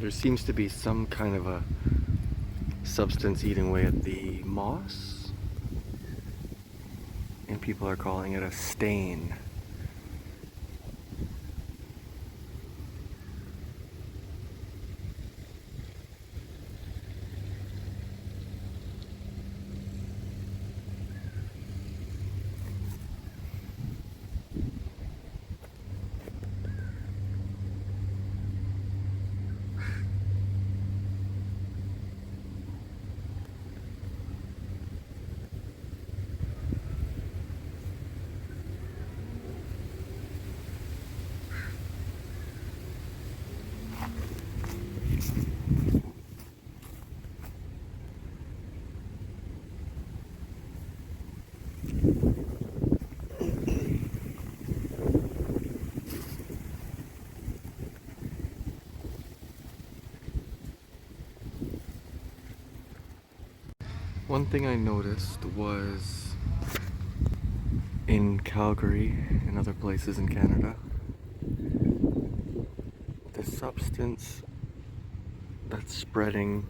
There seems to be some kind of a substance eating away at the moss, and people are calling it a stain. One thing I noticed was in Calgary and other places in Canada, the substance that's spreading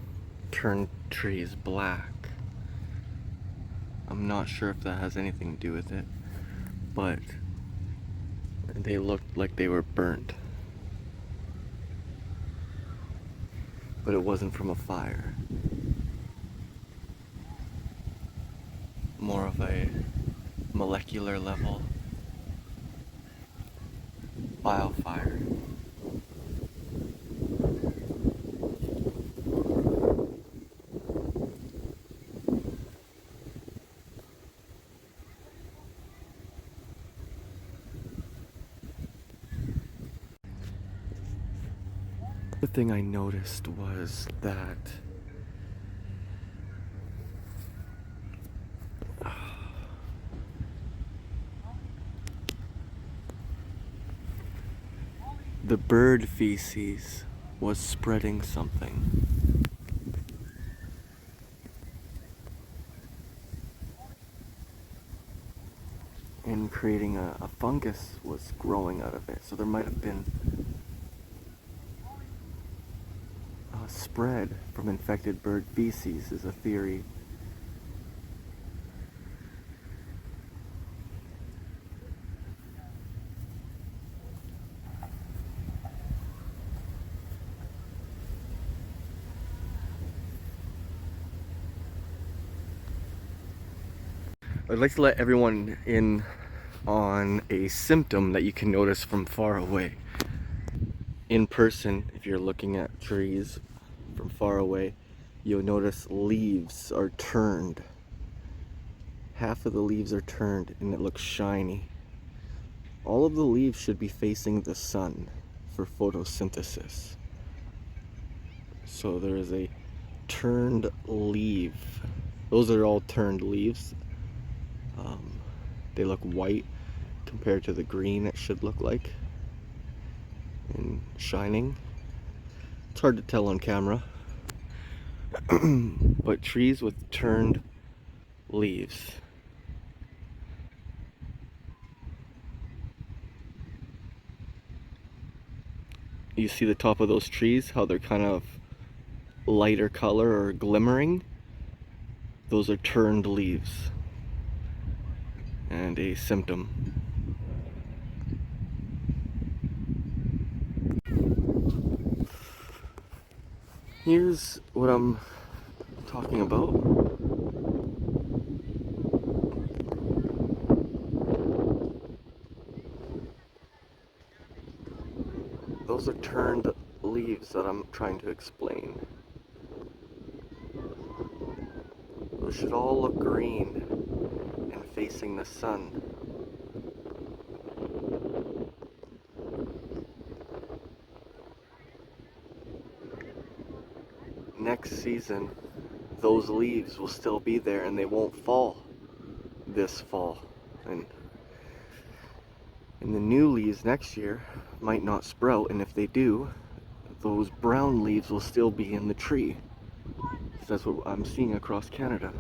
turned trees black. I'm not sure if that has anything to do with it, but they looked like they were burnt. But it wasn't from a fire. More of a molecular level wildfire. The thing I noticed was that the bird feces was spreading something. And creating a fungus was growing out of it. So there might have been a spread from infected bird feces, is a theory. I'd like to let everyone in on a symptom that you can notice from far away. In person, if you're looking at trees from far away, you'll notice leaves are turned. Half of the leaves are turned and it looks shiny. All of the leaves should be facing the sun for photosynthesis. So there is a turned leaf. Those are all turned leaves. They look white compared to the green it should look like, and shining. It's hard to tell on camera. But trees with turned leaves. You see the top of those trees, how they're kind of lighter color or glimmering? Those are turned leaves. And a symptom. Here's what I'm talking about. Those are turned leaves that I'm trying to explain. Those should all look green and facing the sun. Next season, those leaves will still be there and they won't fall this fall. And the new leaves next year might not sprout, and if they do, those brown leaves will still be in the tree. So that's what I'm seeing across Canada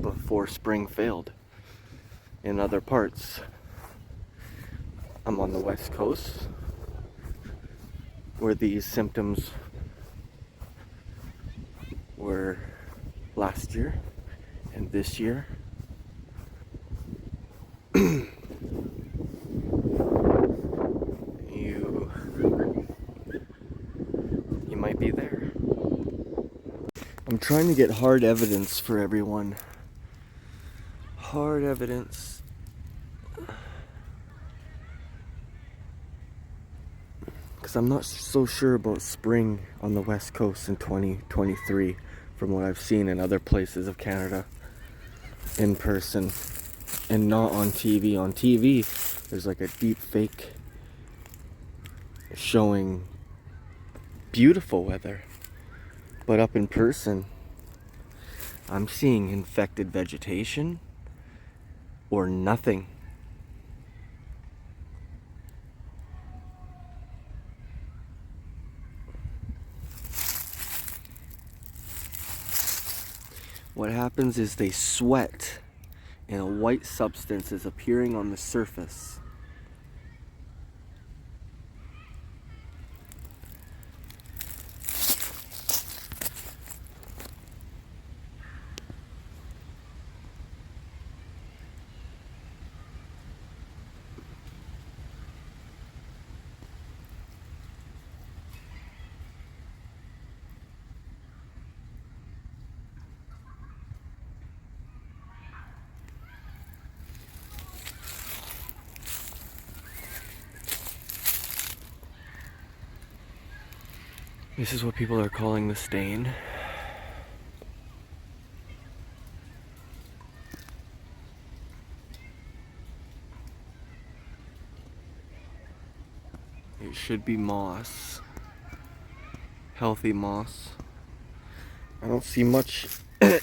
before spring failed. In other parts, I'm on the west coast, where these symptoms were last year and this year. You might be there. I'm trying to get hard evidence for everyone. Hard evidence. Because I'm not so sure about spring on the West Coast in 2023 from what I've seen in other places of Canada in person and not on TV. On TV, there's like a deep fake showing beautiful weather. But up in person, I'm seeing infected vegetation or nothing. What happens is they sweat and a white substance is appearing on the surface. This is what people are calling the stain. It should be moss. Healthy moss. I don't see much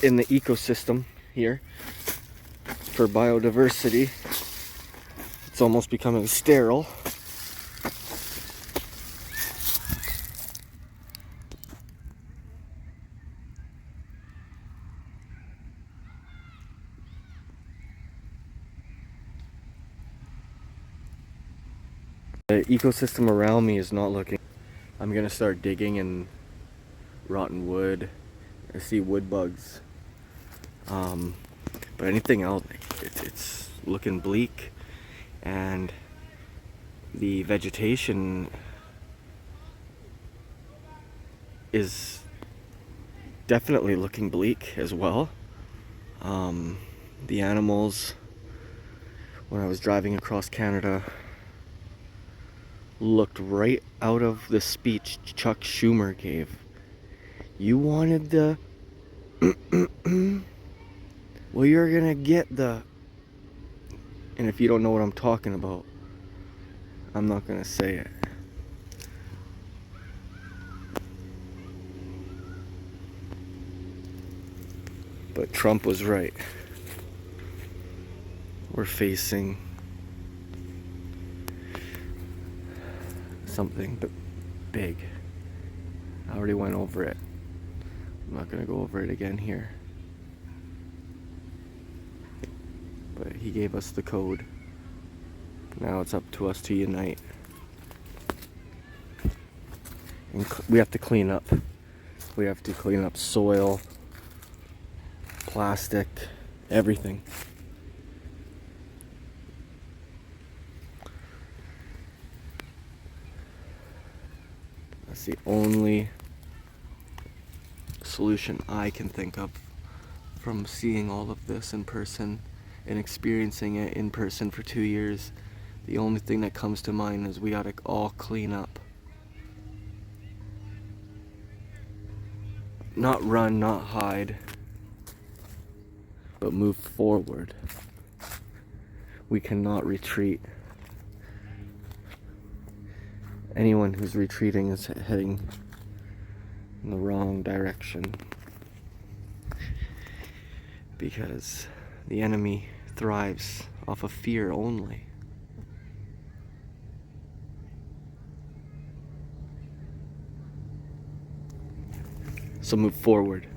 in the ecosystem here for biodiversity. It's almost becoming sterile. The ecosystem around me is not looking. I'm gonna start digging in rotten wood. I see wood bugs. But anything else, it's looking bleak, and the vegetation is definitely looking bleak as well. The animals, when I was driving across Canada, looked right out of the speech Chuck Schumer gave. You wanted the well, you're gonna get the, and if you don't know what I'm talking about, I'm not gonna say it. But Trump was right. We're facing something big. I already went over it. I'm not gonna go over it again here. But he gave us the code. Now it's up to us to unite. And we have to clean up. We have to clean up soil, plastic, everything. That's the only solution I can think of from seeing all of this in person and experiencing it in person for 2 years. The only thing that comes to mind is we gotta all clean up. Not run, not hide, but move forward. We cannot retreat. Anyone who's retreating is heading in the wrong direction, because the enemy thrives off of fear only. So move forward.